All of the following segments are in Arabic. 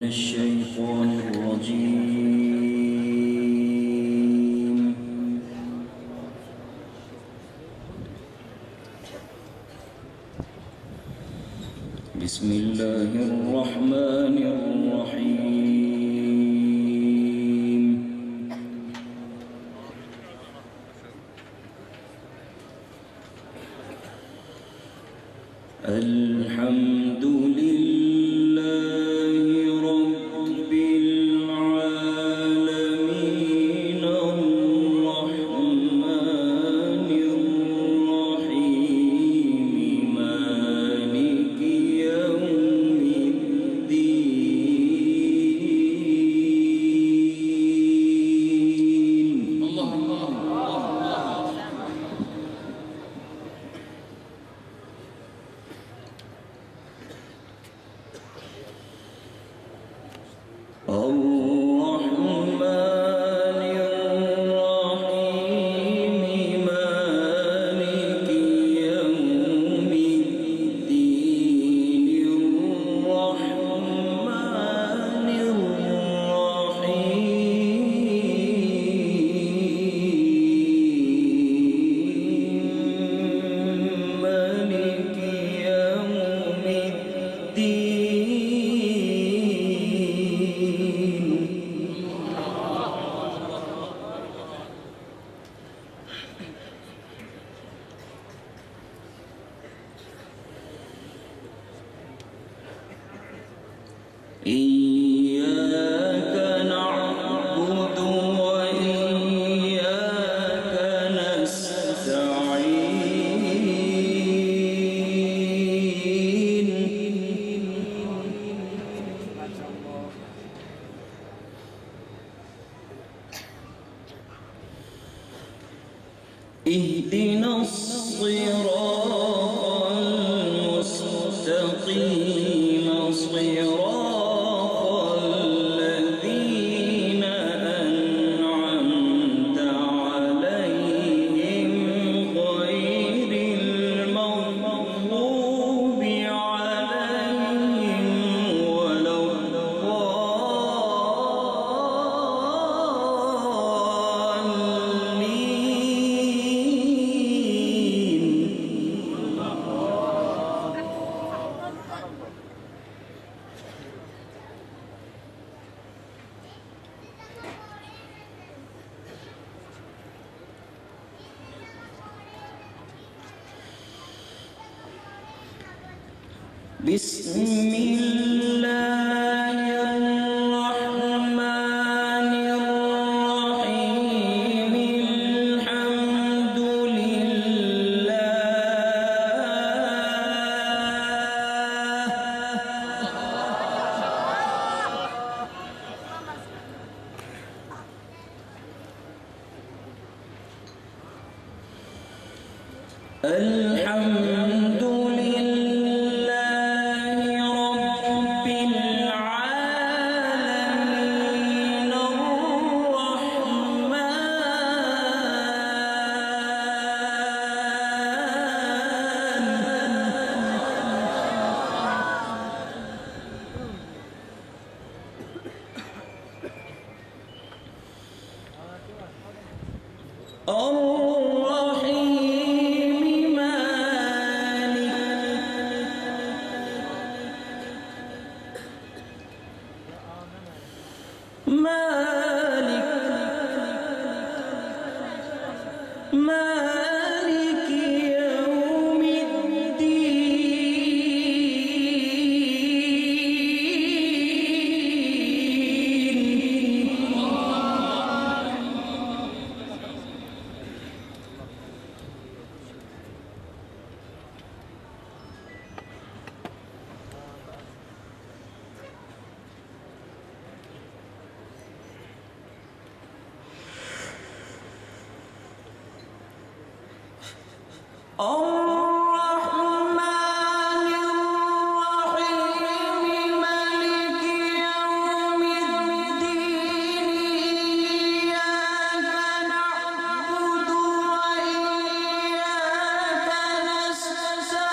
الشيطان الرجيم. بسم الله الرحمن الرحيم. الحمد لله رب العالمين الرحمن الرحيم مالك يوم الدين. الله الرحمن الرحيم مالك يوم الدين. الرحمن الرحيم مالك يوم الدين. إياك نعبد وإياك نستعين. اهدنا الصراط المستقيم صراط الذين أنعمت عليهم غير المغضوب عليهم ولا بسم الله الرحمن الرحيم. الحمد لله الحمد الرحيم مالك يوم الدين. الرحمن الرحيم مالك يوم الدين. إياك نعبد وإياك نستعين.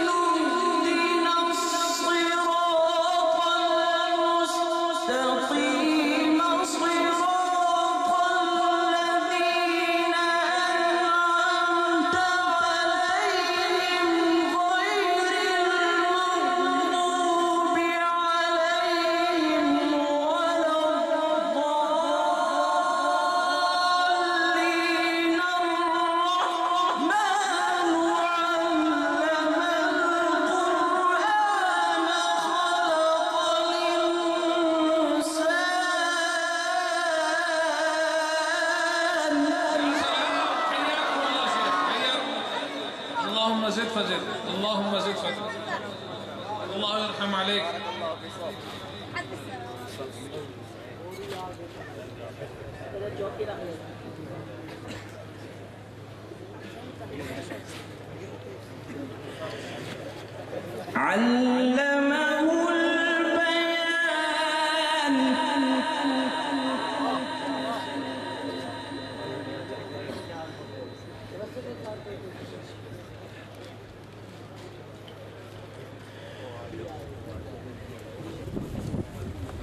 اهدنا الصراط اللهم زد فتحك. الله يرحم عليك. علمه البيان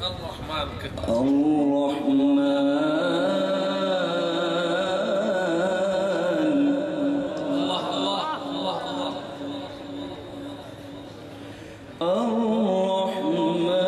الرحمن الله الله الله الله.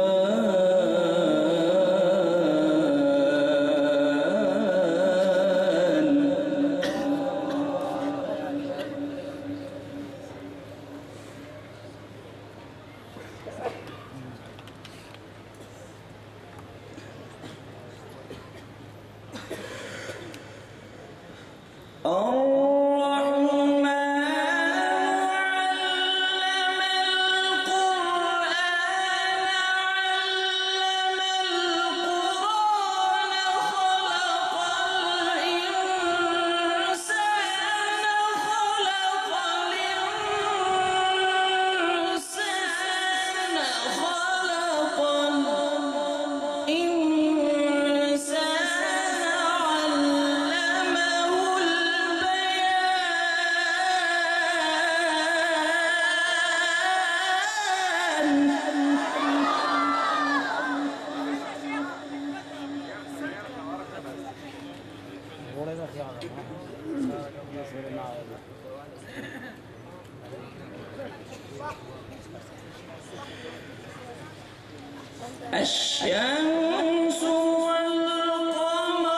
الشمس والقمر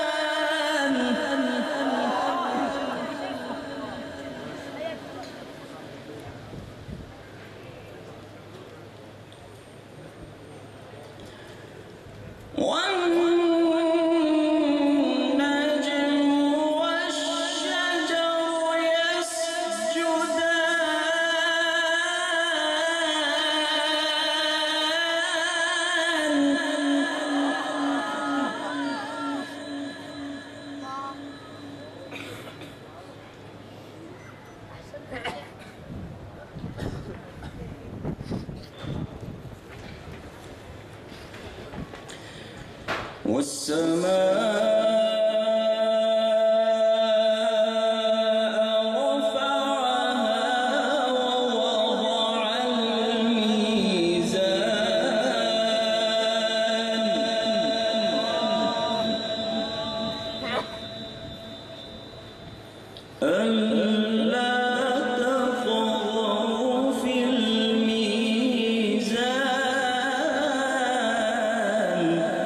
بحسبان والنجم والشجر والسماء رفعها ووضع الميزان ألا تطغوا في الميزان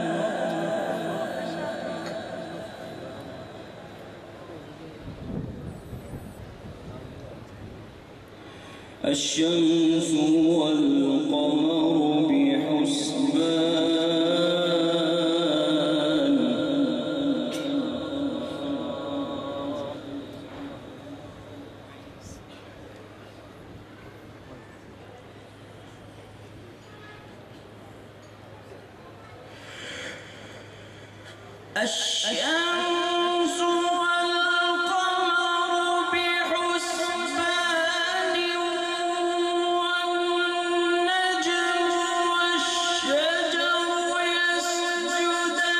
الشمس والقمر بحسبان الشمس والقمر بحسبان والنجم والشجر يسجدان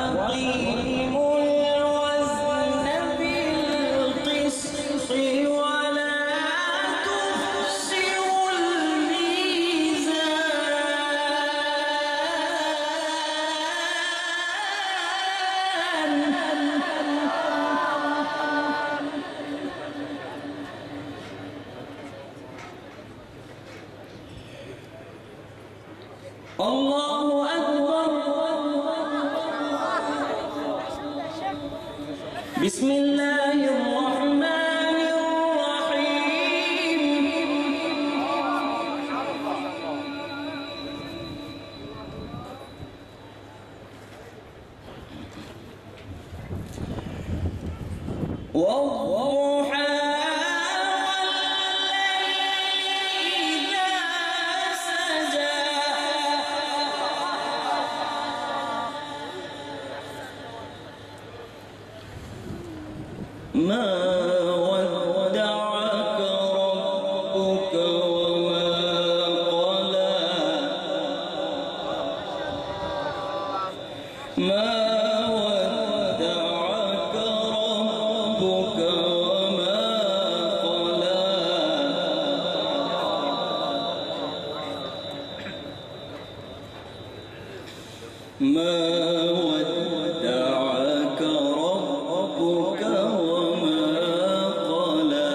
وأقيموا الوزن بالقسط ولا تخسروا بسم الله الرحمن الرحيم والضحى والليل إذا سجى ما ودعك ربك وما قلى ما ودعك ربك وما قلى ما ودعك ربك وما قلى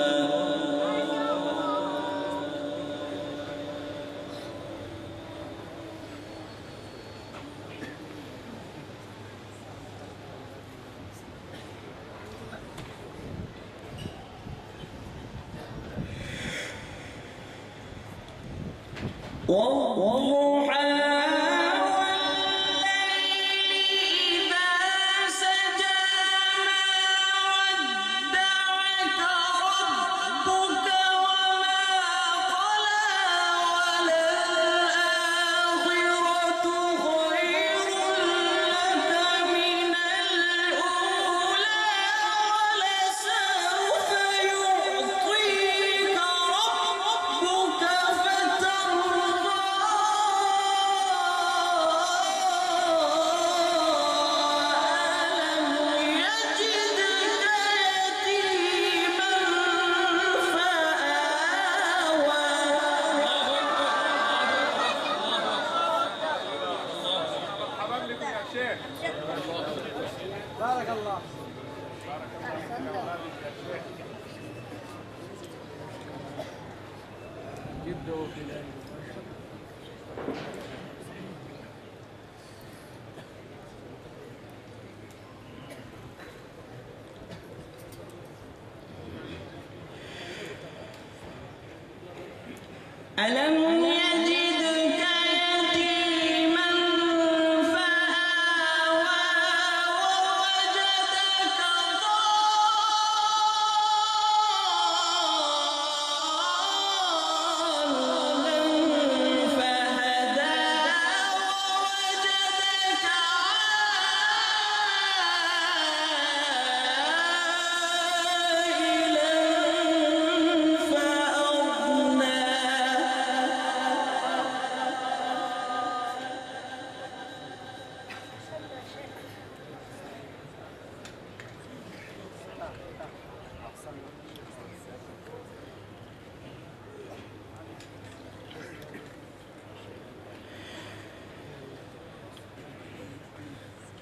والضحى والليل إذا سجى ما ودعك ربك وما قلى وللآخرة خير لك من الأولى ولسوف يعطيك ربك فترضى ألم يجدك يتيما مرحبا بك يا شيخ. بارك الله. يبدأوا في الآية. ألم يجدك يتيما فآوى ووجدك ضالا فهدى ووجدك عائلا فأغنى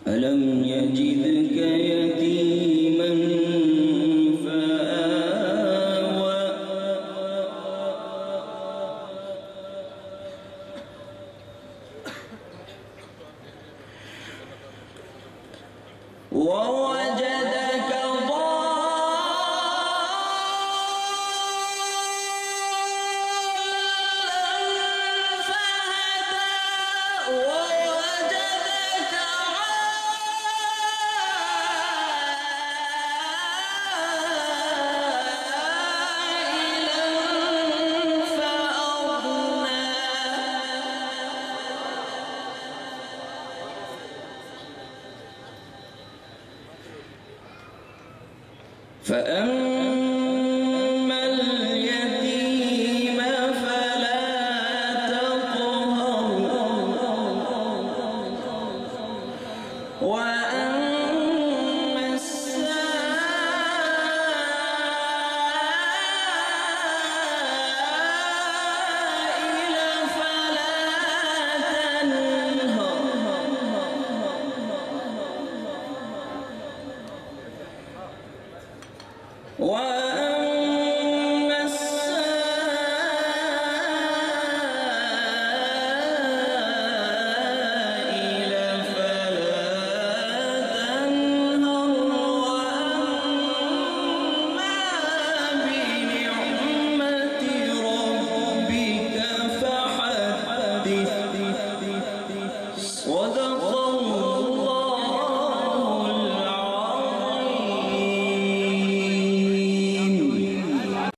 ألم يجدك يتيما فآوى ووجدك ضالا فهدى ووجدك عائلا فأغنى فأما اليتيم فلا تقهر وأما السائل فلا تنهر وأما